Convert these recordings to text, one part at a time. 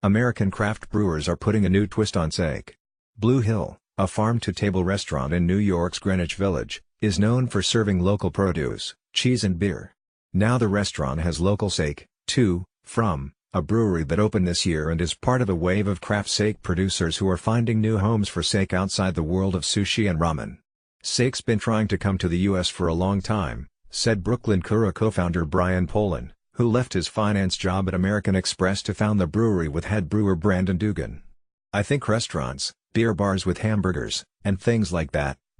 American craft brewers are putting a new twist on sake. Blue Hill, a farm-to-table restaurant in New York's Greenwich Village, is known for serving local produce, cheese and beer. Now the restaurant has local sake, too, from a brewery that opened this year and is part of a wave of craft sake producers who are finding new homes for sake outside the world of sushi and ramen. Sake's been trying to come to the U.S. for a long time, said Brooklyn Kura co-founder Brian Pollan, who left his finance job at American Express to found the brewery with head brewer Brandon Dugan. "I think restaurants, beer bars with hamburgers, and things like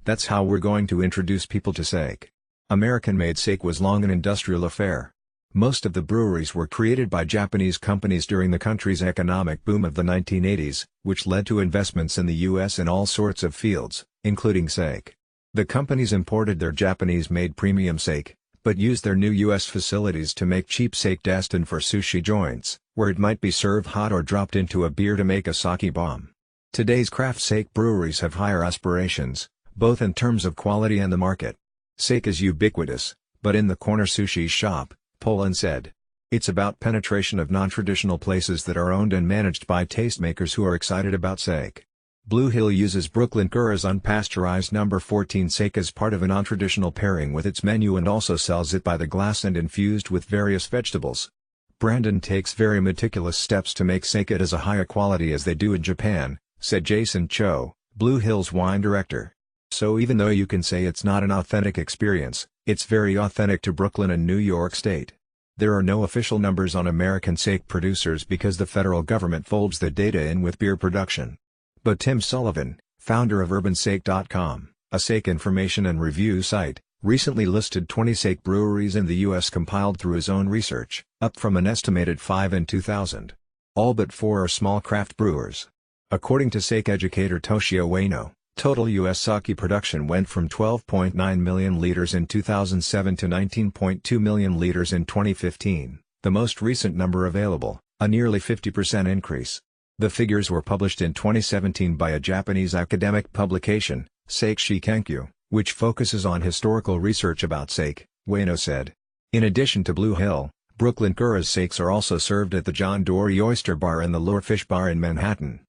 that's how we're going to introduce people to sake." American-made sake was long an industrial affair. Most of the breweries were created by Japanese companies during the country's economic boom of the 1980s, which led to investments in the U.S. in all sorts of fields, including sake. The companies imported their Japanese-made premium sake, but used their new U.S. facilities to make cheap sake destined for sushi joints, where it might be served hot or dropped into a beer to make a sake bomb. Today's craft sake breweries have higher aspirations, both in terms of quality and the market. Sake is ubiquitous, but in the corner sushi shop, Pollan said. It's about penetration of non-traditional places that are owned and managed by tastemakers who are excited about sake. Blue Hill uses Brooklyn Kura's unpasteurized No. 14 sake as part of a non-traditional pairing with its menu and also sells it by the glass and infused with various vegetables. Brandon takes very meticulous steps to make sake at as a higher quality as they do in Japan, said Jason Cho, Blue Hill's wine director. So even though you can say it's not an authentic experience, it's very authentic to Brooklyn and New York State. There are no official numbers on American sake producers because the federal government folds the data in with beer production. But Tim Sullivan, founder of UrbanSake.com, a sake information and review site, recently listed 20 sake breweries in the U.S. compiled through his own research, up from an estimated 5 in 2000. All but 4 are small craft brewers. According to sake educator Toshio Ueno, total U.S. sake production went from 12.9 million liters in 2007 to 19.2 million liters in 2015, the most recent number available, a nearly 50% increase. The figures were published in 2017 by a Japanese academic publication, Sake Shikenkyu, which focuses on historical research about sake, Ueno said. In addition to Blue Hill, Brooklyn Kura's sakes are also served at the John Dory Oyster Bar and the Lure Fish Bar in Manhattan.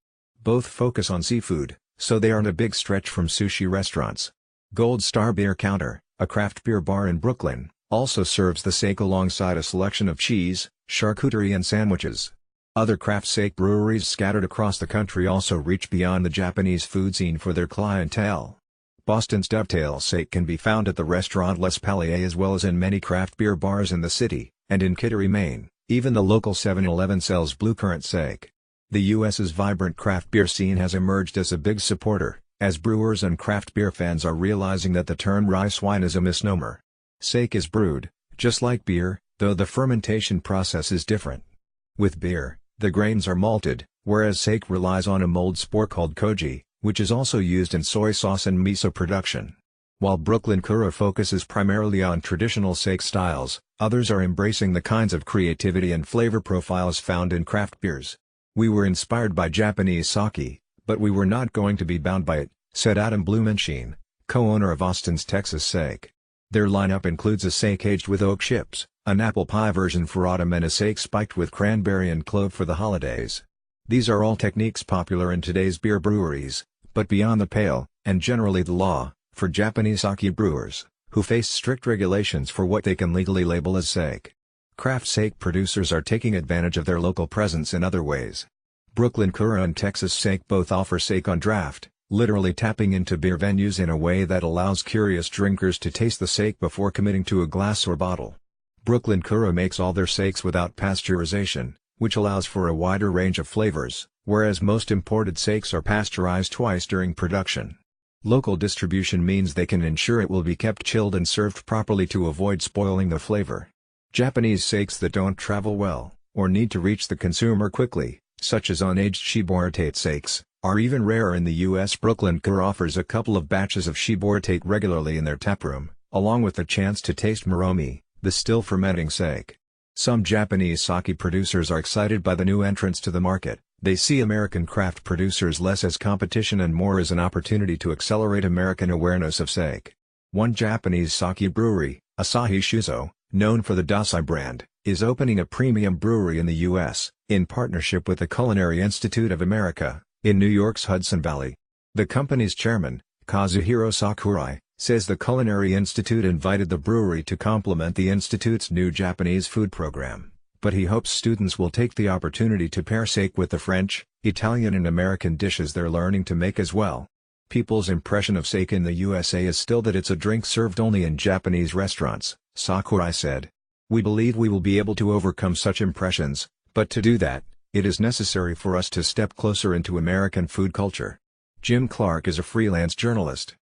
Both focus on seafood, so they aren't a big stretch from sushi restaurants. Gold Star Beer Counter, a craft beer bar in Brooklyn, also serves the sake alongside a selection of cheese, charcuterie and sandwiches. Other craft sake breweries scattered across the country also reach beyond the Japanese food scene for their clientele. Boston's Dovetail Sake can be found at the restaurant Les Palais as well as in many craft beer bars in the city, and in Kittery, Maine, even the local 7-Eleven sells Bluecurrant Sake. The U.S.'s vibrant craft beer scene has emerged as a big supporter, as brewers and craft beer fans are realizing that the term rice wine is a misnomer. Sake is brewed, just like beer, though the fermentation process is different. With beer, the grains are malted, whereas sake relies on a mold spore called koji, which is also used in soy sauce and miso production. While Brooklyn Kura focuses primarily on traditional sake styles, others are embracing the kinds of creativity and flavor profiles found in craft beers. "We were inspired by Japanese sake, but we were not going to be bound by it," said Adam Blumenshine, co-owner of Austin's Texas Sake. Their lineup includes a sake aged with oak chips, an apple pie version for autumn and a sake spiked with cranberry and clove for the holidays. These are all techniques popular in today's beer breweries, but beyond the pale, and generally the law, for Japanese sake brewers, who face strict regulations for what they can legally label as sake. Craft sake producers are taking advantage of their local presence in other ways. Brooklyn Kura and Texas Sake both offer sake on draft, literally tapping into beer venues in a way that allows curious drinkers to taste the sake before committing to a glass or bottle. Brooklyn Kura makes all their sakes without pasteurization, which allows for a wider range of flavors, whereas most imported sakes are pasteurized twice during production. Local distribution means they can ensure it will be kept chilled and served properly to avoid spoiling the flavor. Japanese sakes that don't travel well, or need to reach the consumer quickly, such as unaged Shiboratate sakes, are even rarer in the U.S. Brooklyn Kura offers a couple of batches of Shiboratate regularly in their taproom, along with the chance to taste Moromi, the still fermenting sake. Some Japanese sake producers are excited by the new entrants to the market. They see American craft producers less as competition and more as an opportunity to accelerate American awareness of sake. One Japanese sake brewery, Asahi Shuzo, known for the Dasai brand, is opening a premium brewery in the U.S., in partnership with the Culinary Institute of America, in New York's Hudson Valley. The company's chairman, Kazuhiro Sakurai, says the Culinary Institute invited the brewery to complement the institute's new Japanese food program, but he hopes students will take the opportunity to pair sake with the French, Italian and American dishes they're learning to make as well. People's impression of sake in the USA is still that it's a drink served only in Japanese restaurants, Sakurai said. We believe we will be able to overcome such impressions, but to do that, it is necessary for us to step closer into American food culture. Jim Clark is a freelance journalist.